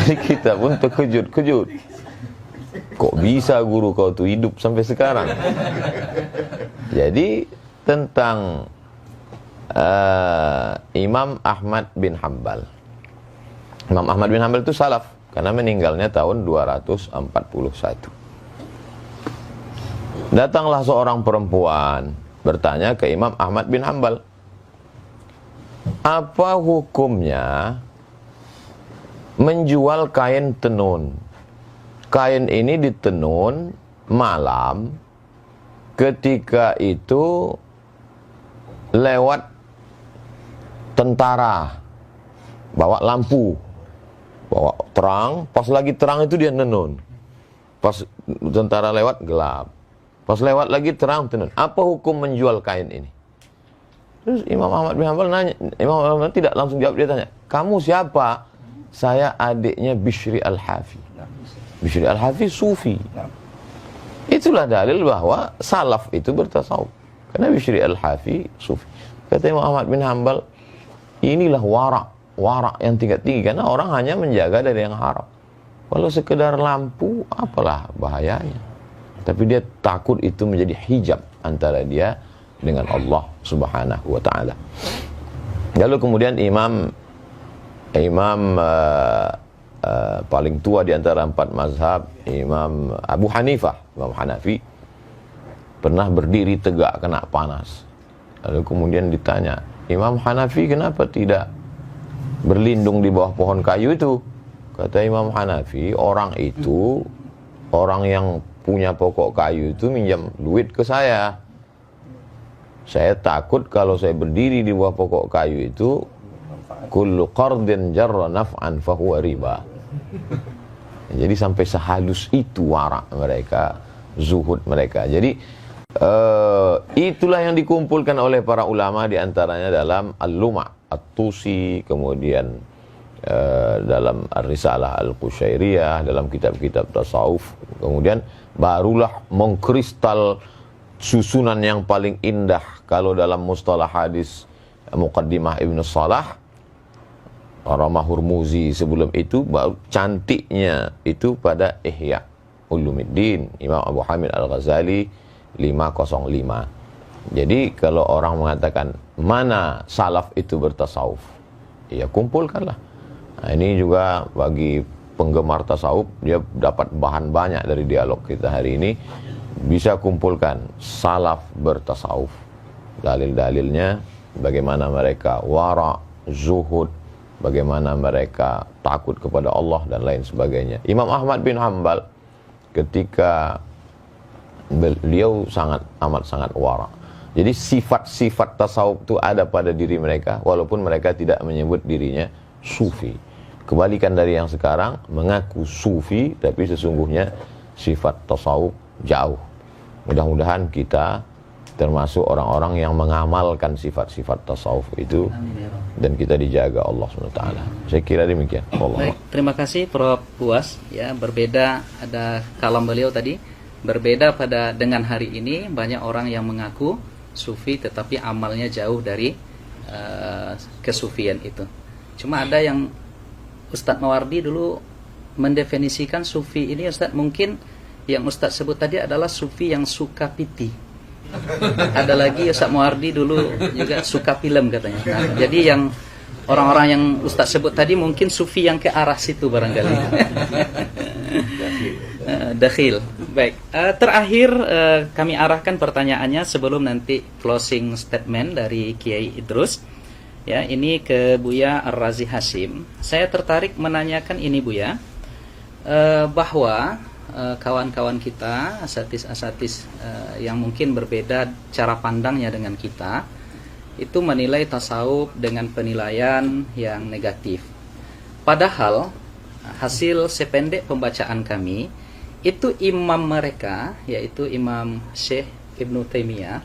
Kita pun terkejut-kejut. Kok bisa guru kau tuh hidup sampai sekarang? Jadi tentang Imam Ahmad bin Hanbal. Imam Ahmad bin Hanbal itu salaf karena meninggalnya tahun 241. Datanglah seorang perempuan bertanya ke Imam Ahmad bin Hanbal, apa hukumnya menjual kain tenun? Kain ini ditenun malam, ketika itu lewat tentara, bawa lampu, bawa terang, pas lagi terang itu dia nenun, pas tentara lewat gelap, pas lewat lagi terang tenun. Apa hukum menjual kain ini? Terus Imam Ahmad bin Hanbal nanya, Imam Ahmad bin Hanbal tidak langsung jawab, dia tanya, kamu siapa? Saya adiknya Bishri Al-Hafi. Bishri Al-Hafi sufi. Itulah dalil bahwa salaf itu bertasawuf, karena Bishri Al-Hafi sufi. Kata Imam Ahmad bin Hanbal, inilah warak yang tingkat tinggi, karena orang hanya menjaga dari yang haram. Kalau sekedar lampu, apalah bahayanya. Tapi dia takut itu menjadi hijab antara dia dengan Allah Subhanahu wa ta'ala. Lalu kemudian imam paling tua di antara 4 mazhab, Imam Abu Hanifah, Imam Hanafi, pernah berdiri tegak kena panas. Lalu kemudian ditanya, Imam Hanafi kenapa tidak berlindung di bawah pohon kayu itu? Kata Imam Hanafi, orang yang punya pokok kayu itu minjam duit ke saya. Saya takut kalau saya berdiri di bawah pokok kayu itu, kullu qardin jarra naf'an fahuwa riba. Jadi sampai sehalus itu warak mereka, zuhud mereka. Jadi itulah yang dikumpulkan oleh para ulama, diantaranya dalam Al-Luma' At-Tusi, kemudian dalam Ar-Risalah Al-Qushairiyah, dalam kitab-kitab tasawuf. Kemudian barulah mengkristal susunan yang paling indah kalau dalam mustalah hadis Muqaddimah Ibnu Salah, Ramah Hurmuzi sebelum itu, baru cantiknya itu pada Ihya Ulumuddin Imam Abu Hamid Al-Ghazali 505. Jadi kalau orang mengatakan mana salaf itu bertasawuf, ya kumpulkanlah. Nah, ini juga bagi penggemar tasawuf, dia dapat bahan banyak dari dialog kita hari ini. Bisa kumpulkan salaf bertasawuf, dalil-dalilnya, bagaimana mereka wara, zuhud, bagaimana mereka takut kepada Allah dan lain sebagainya. Imam Ahmad bin Hanbal ketika beliau amat sangat wara. Jadi sifat-sifat tasawuf itu ada pada diri mereka, walaupun mereka tidak menyebut dirinya sufi. Kebalikan dari yang sekarang, mengaku sufi tapi sesungguhnya sifat tasawuf jauh. Mudah-mudahan kita termasuk orang-orang yang mengamalkan sifat-sifat tasawuf itu, dan kita dijaga Allah SWT. Saya kira demikian. Baik, terima kasih Prof. Buas. Ya, berbeda, ada kalam beliau tadi, berbeda dengan hari ini, banyak orang yang mengaku sufi tetapi amalnya jauh dari kesufian itu. Cuma ada yang Ustadz Mawardi dulu mendefinisikan sufi ini, Ustadz, mungkin yang Ustadz sebut tadi adalah sufi yang suka piti. Ada lagi Ustadz Mawardi dulu juga suka film katanya. Nah, jadi yang orang-orang yang Ustadz sebut tadi mungkin sufi yang ke arah situ barangkali. Dakhil. Baik, terakhir kami arahkan pertanyaannya sebelum nanti closing statement dari Kiai Idrus. Ya, ini ke Buya Ar-Razi Hashim. Saya tertarik menanyakan ini Buya, bahwa kawan-kawan kita, asatis-asatis yang mungkin berbeda cara pandangnya dengan kita, itu menilai tasawuf dengan penilaian yang negatif. Padahal hasil sependek pembacaan kami, itu imam mereka, yaitu Imam Syekh Ibnu Taimiyah,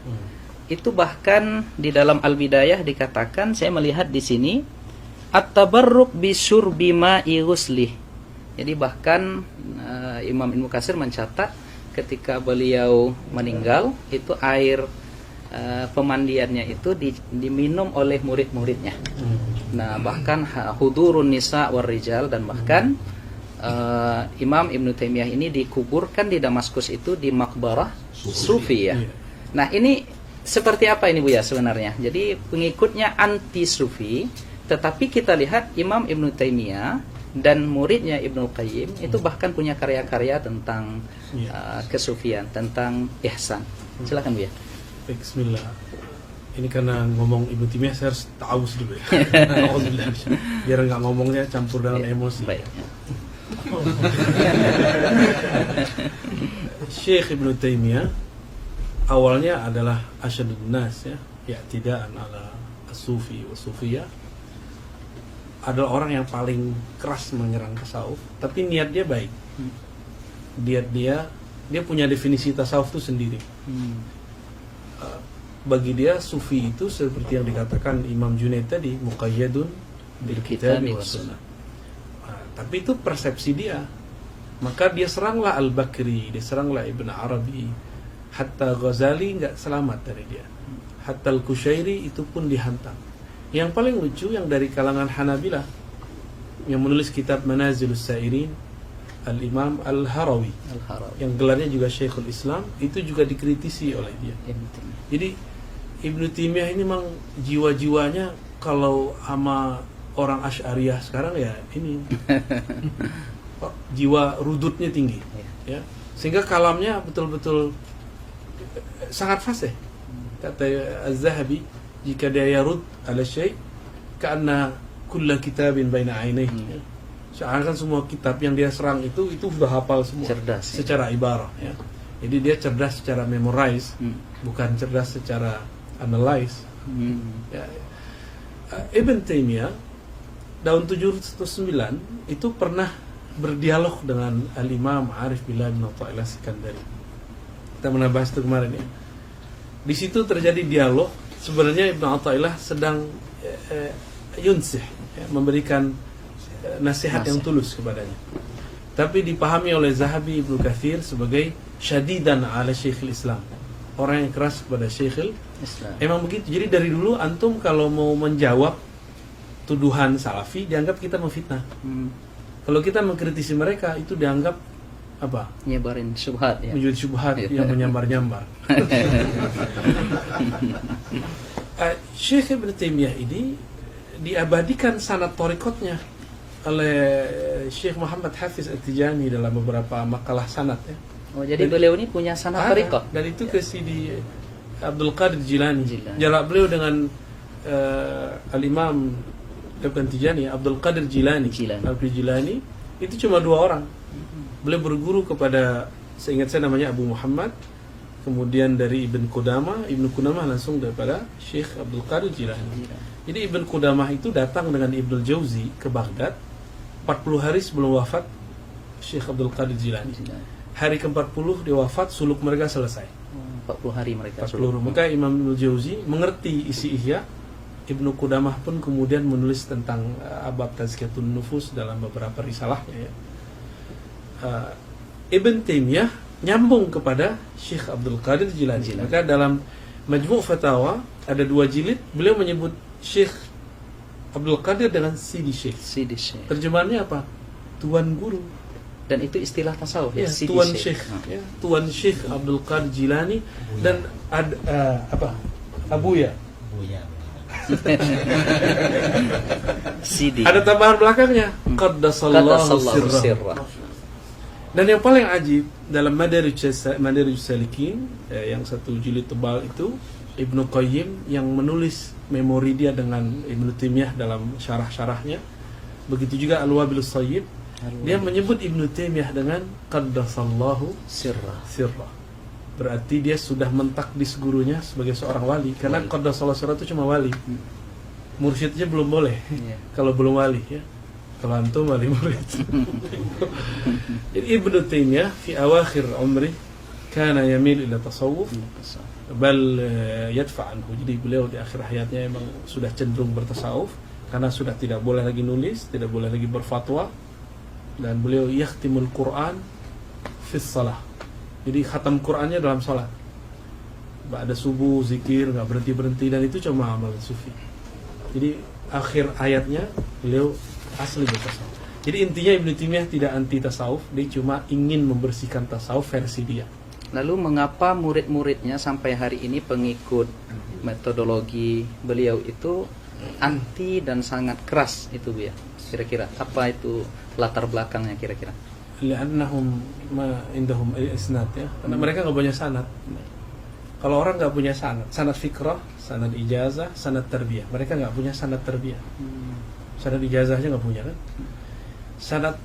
itu bahkan di dalam Al-Bidayah dikatakan, saya melihat di sini, at-tabarruk bisyurbi ma'i ghuslih. Jadi bahkan Imam Ibnu Katsir mencatat ketika beliau meninggal, itu air pemandiannya itu diminum oleh murid-muridnya. Nah, bahkan hudurun nisa war rijal, dan bahkan Imam Ibnu Taimiyah ini dikuburkan di Damaskus itu di makbarah Sufi ya. Nah, ini seperti apa ini Bu ya sebenarnya? Jadi pengikutnya anti Sufi, tetapi kita lihat Imam Ibnu Taimiyah dan muridnya Ibnu Qayyim itu bahkan punya karya-karya tentang kesufian, tentang ihsan. Silakan Bu ya. Bismillah. Ini karena ngomong Ibnu Taimiyah saya harus ta'awuz dulu ya. Biar nggak ngomongnya campur dengan emosi. Baik. Syekh Ibnu Taimiyah awalnya adalah asyadun nas ya, i'tidaan ala as-sufi wa sufiyah. Adalah orang yang paling keras menyerang tasawuf, tapi niat dia baik. Dia punya definisi tasawuf itu sendiri. Bagi dia sufi itu seperti yang dikatakan Imam Junaid tadi, muqayyadun bil kitab wa sunnah. Tapi itu persepsi dia. Maka dia seranglah Al-Bakri, dia seranglah Ibn Arabi, hatta Ghazali nggak selamat dari dia, hatta Al-Kushairi itu pun dihantam. Yang paling lucu yang dari kalangan Hanabilah yang menulis kitab Manazilus Sairin, Al-Imam Al-Harawi, yang gelarnya juga Syekhul Islam, itu juga dikritisi oleh dia. Jadi Ibnu Taimiyah ini memang jiwa-jiwanya kalau sama orang Asy'ariyah sekarang ya ini jiwa rudutnya tinggi ya. Sehingga kalamnya betul-betul sangat fasih. Kata Az-Zahabi, jika dia yarud ala syai' ka'anna kulla kitabin baina 'ainaihi. Seakan semua kitab yang dia serang itu sudah hafal semua. Cerdas secara ibarah ya. Jadi dia cerdas secara memorize, bukan cerdas secara analyze. Ya. Ibn Taimiyah tahun 709 itu pernah berdialog dengan Al-Imam Arif Billah bin Athaillah Sikandari. Kita pernah bahas itu kemarin ya. Di situ terjadi dialog. Sebenarnya Ibn Athaillah sedang yunsih ya, memberikan nasihat yang tulus kepadanya. Tapi dipahami oleh Zahabi, Ibnu Katsir sebagai syadidan ala Syekhul Islam, orang yang keras kepada Syekhul Islam. Emang begitu. Jadi dari dulu antum kalau mau menjawab tuduhan salafi dianggap kita memfitnah. Kalau kita mengkritisi mereka itu dianggap apa? Nyebarin syubhat ya. Menjadi syubhat yang menyambar-nyambar. Syekh Ibn Taimiyah ini diabadikan sanad thariqatnya oleh Syekh Muhammad Hafiz At-Tijani dalam beberapa makalah sanad ya. Oh, jadi beliau ini punya sanad thariqah. Dan itu ke Sidi Abdul Qadir Jilani. Jarak beliau dengan Al-Imam Ibn Tijani, Abdul Qadir Jilani. Abdul Jilani itu cuma 2 orang. Beliau berguru kepada, seingat saya namanya Abu Muhammad, kemudian dari Ibn Qudamah langsung daripada Syekh Abdul Qadir Jilani. Jadi Ibn Qudamah itu datang dengan Ibnul Jauzi ke Baghdad 40 hari sebelum wafat Syekh Abdul Qadir Jilani. Hari ke-40 dia wafat, suluk mereka selesai. 40 hari mereka 40 suluk. Maka Imam Ibnul Jauzi mengerti isi Ihya. Ibnu Qudamah pun kemudian menulis tentang abab Tazkiyatun Nufus dalam beberapa risalahnya ya. Ibn Taimiyah nyambung kepada Syekh Abdul Qadir Jilani. Maka dalam Majmu' Fatawa ada 2 jilid, beliau menyebut Syekh Abdul Qadir dengan Sidi Syekh. Terjemahannya apa? Tuan guru. Dan itu istilah tasawuf ya, Tuan Syekh. Ya, Tuan Syekh Abdul Qadir Jilani dan Abuya. Sidi. Ada tambahan belakangnya, Qaddasallahu sirra. Dan yang paling ajib dalam Madarijus Salikin yang 1 jilid tebal itu, Ibnu Qayyim yang menulis memori dia dengan Ibnu Taimiyah dalam syarah-syarahnya. Begitu juga Al-Wabilus Thayyib, dia menyebut Ibnu Taimiyah dengan Qaddasallahu sirra. Berarti dia sudah mentakdis gurunya sebagai seorang wali. Karena Qaddasallahu sirra itu cuma wali. Mursyidnya belum boleh. Kalau belum wali ya. Kalau antum wali murid. Jadi Ibnu Taimiyah fi awakhir umri kana yamil ila tasawuf bal yadfa anhu. Jadi beliau di akhir hayatnya memang sudah cenderung bertasawuf karena sudah tidak boleh lagi nulis, tidak boleh lagi berfatwa, dan beliau yakhtimul Quran fi shalah. Jadi khatam Qurannya dalam salat. Ada subuh zikir, enggak berhenti-berhenti, dan itu cuma amal sufi. Jadi akhir ayatnya beliau asli bertasawuf. Jadi intinya Ibnu Taimiyah tidak anti tasawuf, dia cuma ingin membersihkan tasawuf versi dia. Lalu mengapa murid-muridnya sampai hari ini pengikut metodologi beliau itu anti dan sangat keras itu Bu ya? Kira-kira apa itu latar belakangnya kira-kira? Li'annahum ma indahum isnad ya. Karena mereka nggak punya sanad. Kalau orang nggak punya sanad fikrah, sanad ijazah, sanad tarbiyah. Mereka nggak punya sanad tarbiyah. Sanad ijazahnya nggak punya kan? Sanad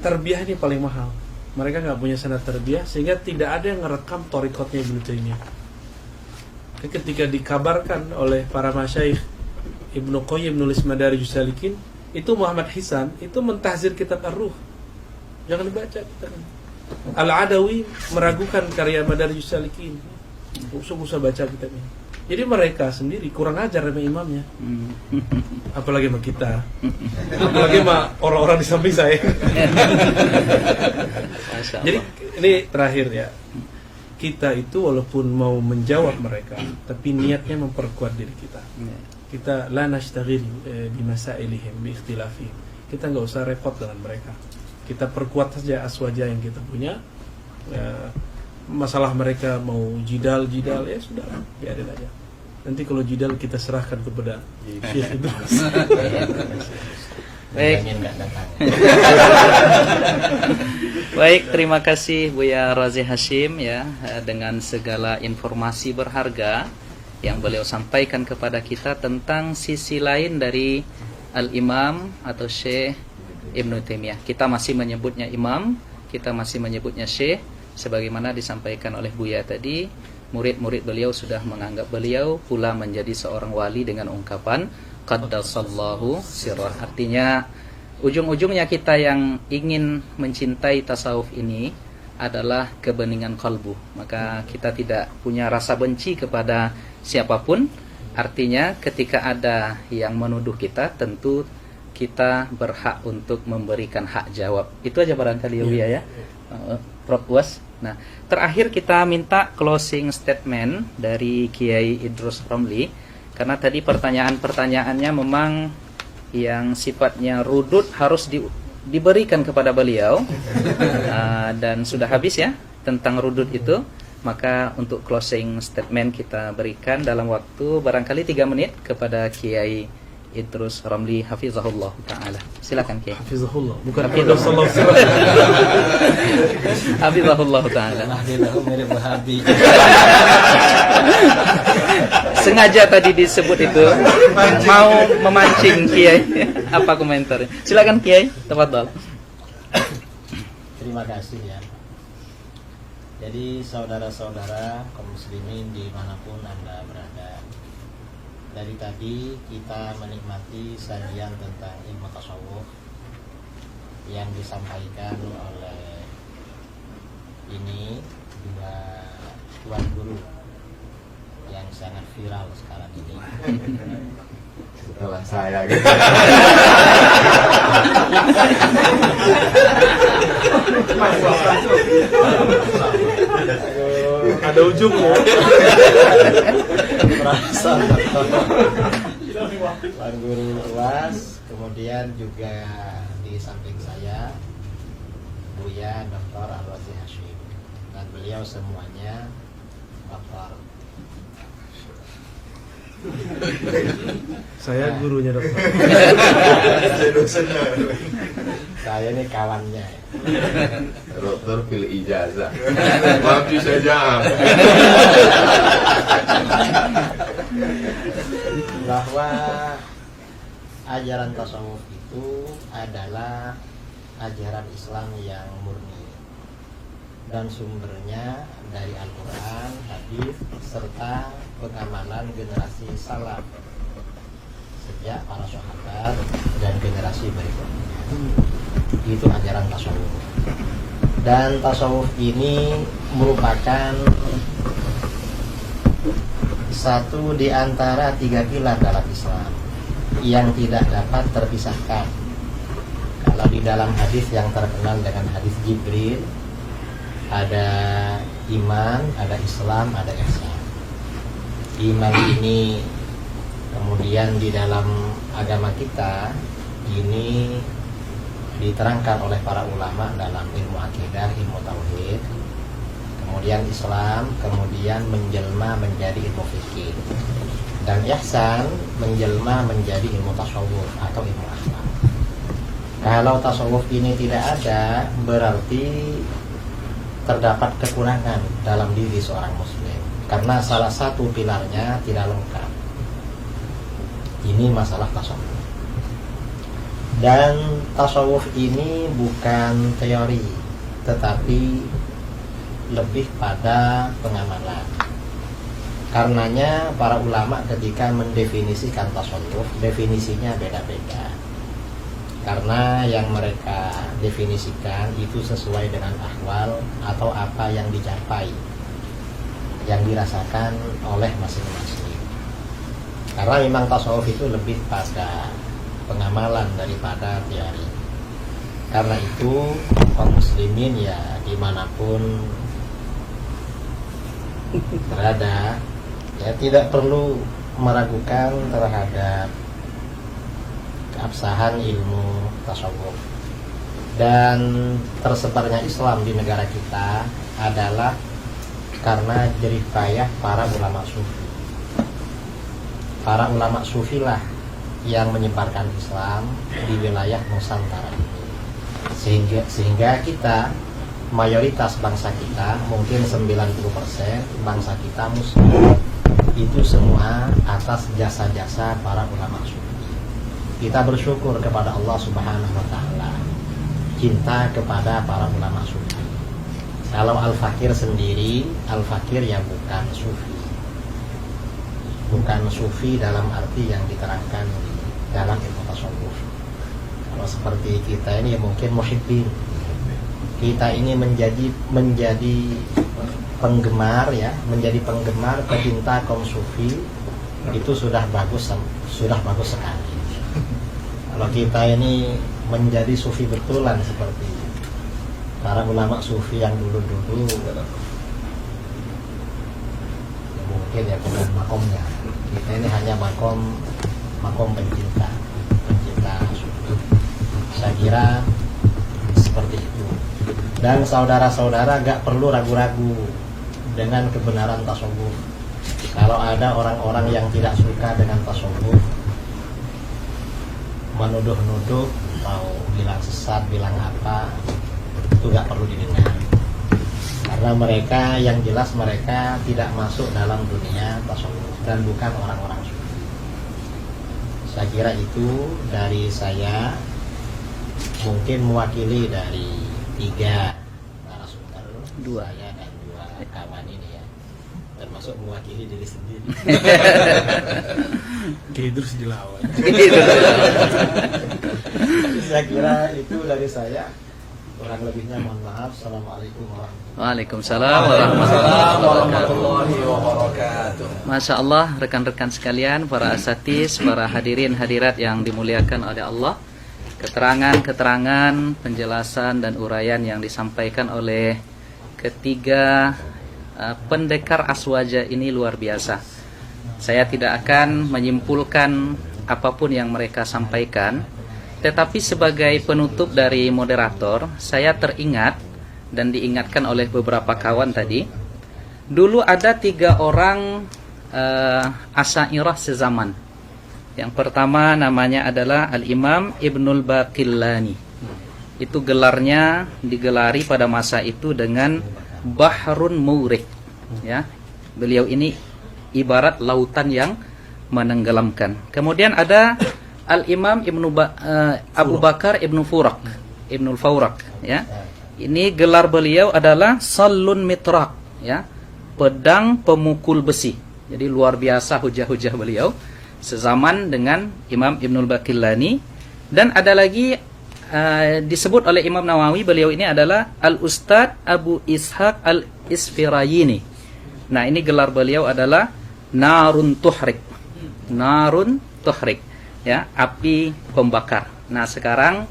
tarbiyah ini paling mahal. Mereka nggak punya sanad tarbiyah sehingga tidak ada yang ngerekam torikotnya Ibnu Taimiyah. Ketika dikabarkan oleh para masyayikh Ibnu Qayyim nulis Madarijus Salikin, itu Muhammad Hisan itu mentahzir kitab Ar-Ruh. Jangan dibaca kita. Al-Adawi meragukan karya Madarijus Salikin. Usah baca kitabnya. Jadi mereka sendiri kurang ajar sama imamnya. Apalagi sama kita. Apalagi sama orang-orang di samping saya. Jadi ini terakhir ya. Kita itu walaupun mau menjawab mereka, tapi niatnya memperkuat diri kita. Kita la nashtaghil bi masailihim bi ikhtilafihim. Kita nggak usah repot dengan mereka. Kita perkuat saja aswaja yang kita punya. Masalah mereka mau jidal ya sudah, biarin aja. Nanti kalau jidal kita serahkan kepada Syekh Idrus. Baik. Baik, terima kasih Buya Razi Hashim ya, dengan segala informasi berharga yang beliau sampaikan kepada kita tentang sisi lain dari Al-Imam atau Syekh Ibnu Taimiyah. Kita masih menyebutnya imam, kita masih menyebutnya syekh, sebagaimana disampaikan oleh Buya tadi. Murid-murid beliau sudah menganggap beliau pula menjadi seorang wali dengan ungkapan qaddasallahu sirrah. Artinya ujung-ujungnya kita yang ingin mencintai tasawuf ini adalah kebeningan kalbu. Maka kita tidak punya rasa benci kepada siapapun. Artinya ketika ada yang menuduh kita, tentu kita berhak untuk memberikan hak jawab. Itu aja barangkali ya. Prof Was. Nah, terakhir kita minta closing statement dari Kiai Idrus Ramli, karena tadi pertanyaan-pertanyaannya memang yang sifatnya rudud harus diberikan kepada beliau. Dan sudah habis ya tentang rudud itu. Maka untuk closing statement kita berikan dalam waktu barangkali 3 menit kepada Kiai Idrus Ramli hafizahullah taala. Silakan Kiai. Hafizahullah, bukan hafizahullah. Hafizahullah taala. Alhamdulillah mirip Wahabi. Sengaja tadi disebut itu mau memancing Kiai. Apa komentarnya? Silakan Kiai, tafadhol. Terima kasih ya. Jadi saudara-saudara kaum muslimin dimanapun Anda berada, dari tadi kita menikmati sajian tentang ilmu tasawuf yang disampaikan oleh ini dua tuan guru yang sangat viral sekarang ini. Setelah saya gitu. Ada ujungnya. Tuan Guru UAS, kemudian juga di samping saya Buya Dr. Al-Razi Hashim, dan beliau semuanya doktor. Saya gurunya dokter. Saya ini kawannya. Dokter pilih ijazah. Maafin saja. Bahwa ajaran tasawuf itu adalah ajaran Islam yang murni dan sumbernya dari Al-Quran, hadis, serta pengamalan generasi salaf sejak para sahabat dan generasi berikutnya. Itu ajaran tasawuf. Dan tasawuf ini merupakan satu di antara 3 pilar dalam Islam yang tidak dapat terpisahkan. Kalau di dalam hadis yang terkenal dengan hadis Jibril, ada iman, ada Islam, ada ihsan. Iman ini kemudian di dalam agama kita ini diterangkan oleh para ulama dalam ilmu akidah, ilmu tauhid, kemudian Islam, kemudian menjelma menjadi ilmu fikih, dan ihsan menjelma menjadi ilmu tasawuf atau ilmu akhlak. Kalau tasawuf ini tidak ada, berarti terdapat kekurangan dalam diri seorang muslim, karena salah satu pilarnya tidak lengkap. Ini masalah tasawuf. Dan tasawuf ini bukan teori, tetapi lebih pada pengamalan. Karenanya para ulama ketika mendefinisikan tasawuf, definisinya beda-beda. Karena yang mereka definisikan itu sesuai dengan ahwal atau apa yang dicapai, yang dirasakan oleh masing-masing. Karena memang tasawuf itu lebih pada pengamalan daripada teori. Karena itu kaum muslimin ya dimanapun berada, ya tidak perlu meragukan terhadap keabsahan ilmu tasawuf. Dan tersebarnya Islam di negara kita adalah karena jerih payah para ulama sufi. Para ulama sufi lah yang menyebarkan Islam di wilayah Nusantara ini. Sehingga kita, mayoritas bangsa kita, mungkin 90% bangsa kita muslim, itu semua atas jasa-jasa para ulama sufi. Kita bersyukur kepada Allah Subhanahu wa taala, cinta kepada para ulama sufi. Kalau Al-Fakir sendiri, Al-Fakir ya bukan sufi. Bukan sufi dalam arti yang diterangkan dalam ilmu tasawuf. Kalau seperti kita ini ya mungkin muhibbin. Kita ini menjadi penggemar ya, menjadi penggemar pecinta kaum sufi, itu sudah bagus sekali. Kalau kita ini menjadi sufi betulan seperti para ulama sufi yang dulu-dulu, ya mungkin ya bukan makomnya. Kita ini hanya makom pencinta sufi. Saya kira seperti itu. Dan saudara-saudara gak perlu ragu-ragu dengan kebenaran tasawuf. Kalau ada orang-orang yang tidak suka dengan tasawuf, menuduh-nuduh, mau bilang sesat, bilang apa, itu gak perlu didengar. Karena mereka, yang jelas mereka tidak masuk dalam dunia tasawuf dan bukan orang-orang sufi. Saya kira itu dari saya, mungkin mewakili dari 3 narasumber, 2 saya dan 2 kawan ini ya, termasuk mewakili diri sendiri. Terus dilawan. Saya kira itu dari saya. Kurang lebihnya mohon maaf. Assalamualaikum warahmatullahi Waalaikumsalam warahmatullahi wabarakatuh. Masya Allah, rekan-rekan sekalian, para asatiz, para hadirin hadirat yang dimuliakan oleh Allah, keterangan-keterangan, penjelasan dan uraian yang disampaikan oleh ketiga pendekar aswaja ini luar biasa. Saya tidak akan menyimpulkan apapun yang mereka sampaikan, tetapi sebagai penutup dari moderator, saya teringat dan diingatkan oleh beberapa kawan tadi. Dulu ada 3 orang Asy'ariyah sezaman. Yang pertama namanya adalah Al-Imam Ibnul Baqillani. Itu gelarnya digelari pada masa itu dengan Bahrun Mawrik. Ya, beliau ini ibarat lautan yang menenggelamkan. Kemudian ada Al-Imam Abu Bakar Ibnu Furak, Ibnul Fawrak, ya. Ini gelar beliau adalah Sallun Mitrak, ya. Pedang pemukul besi. Jadi luar biasa hujah-hujah beliau sezaman dengan Imam Ibnul Baqillani. Dan ada lagi disebut oleh Imam Nawawi, beliau ini adalah Al-Ustad Abu Ishaq Al-Isfirayini. Nah, ini gelar beliau adalah Narun Tuhrik. Narun Tuhrik, ya, api pembakar. Nah, sekarang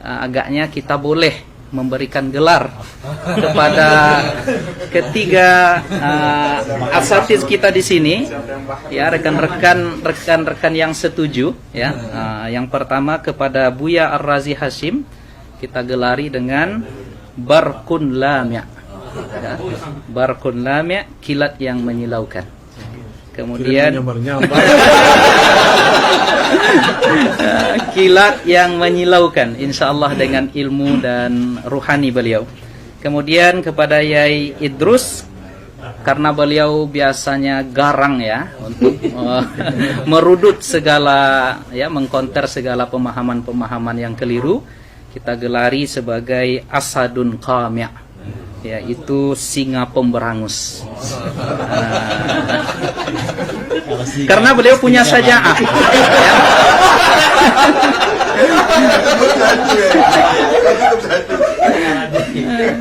agaknya kita boleh memberikan gelar kepada ketiga asatiz kita di sini, ya, rekan-rekan yang setuju, ya. Yang pertama kepada Buya Ar-Razi Hashim kita gelari dengan Barqun Lami', ya. Barqun Lami', kilat yang menyilaukan. Kemudian kilat yang menyilaukan, insyaallah dengan ilmu dan ruhani beliau. Kemudian kepada Yai Idrus, karena beliau biasanya garang, ya, untuk merudut segala, ya, mengkonter segala pemahaman-pemahaman yang keliru, kita gelari sebagai Asadun Qami', yaitu singa pemberangus. Karena beliau punya saja'ah, ya.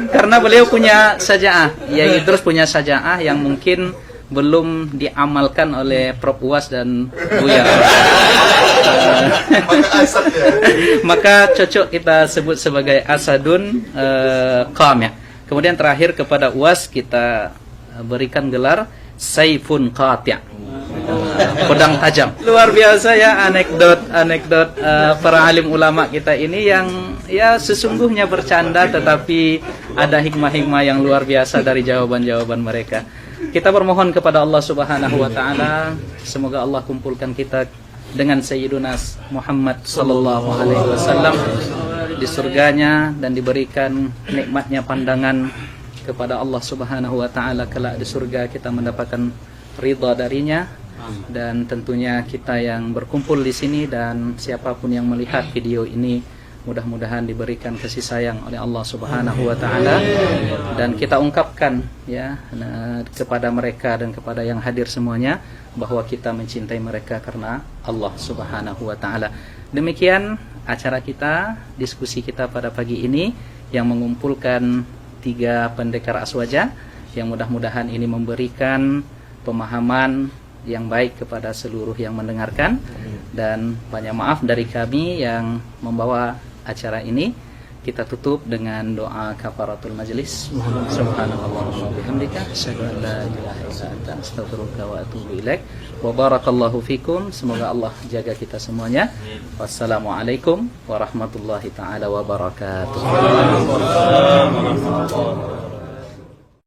Karena beliau punya saja'ah, ya, terus punya saja'ah yang mungkin belum diamalkan oleh Prof Uwas dan Buya. Maka cocok kita sebut sebagai Asadun Qami'. Kemudian terakhir kepada Uwas kita berikan gelar Saifun Qati', pedang tajam. Luar biasa, ya, anekdot para alim ulama kita ini yang, ya, sesungguhnya bercanda tetapi ada hikmah-hikmah yang luar biasa dari jawaban-jawaban mereka. Kita bermohon kepada Allah Subhanahu wa taala, semoga Allah kumpulkan kita dengan Sayyiduna Muhammad sallallahu alaihi wasallam di surganya dan diberikan nikmatnya pandangan kepada Allah Subhanahu wa taala kelak di surga, kita mendapatkan ridha darinya. Dan tentunya kita yang berkumpul di sini dan siapapun yang melihat video ini, mudah-mudahan diberikan kasih sayang oleh Allah Subhanahu wa taala, dan kita ungkapkan, ya, kepada mereka dan kepada yang hadir semuanya bahwa kita mencintai mereka karena Allah Subhanahu wa taala. Demikian acara kita, diskusi kita pada pagi ini yang mengumpulkan 3 pendekar aswaja, yang mudah-mudahan ini memberikan pemahaman yang baik kepada seluruh yang mendengarkan. Dan banyak maaf dari kami yang membawa acara ini. Kita tutup dengan doa kafaratul majlis. Subhanallahumma bihamdika asyhadu an la ilaha illa anta astaghfiruka wa atubu ilaik. Wa barakallahu fikum. Semoga Allah jaga kita semuanya. Wassalamualaikum warahmatullahi taala wabarakatuh.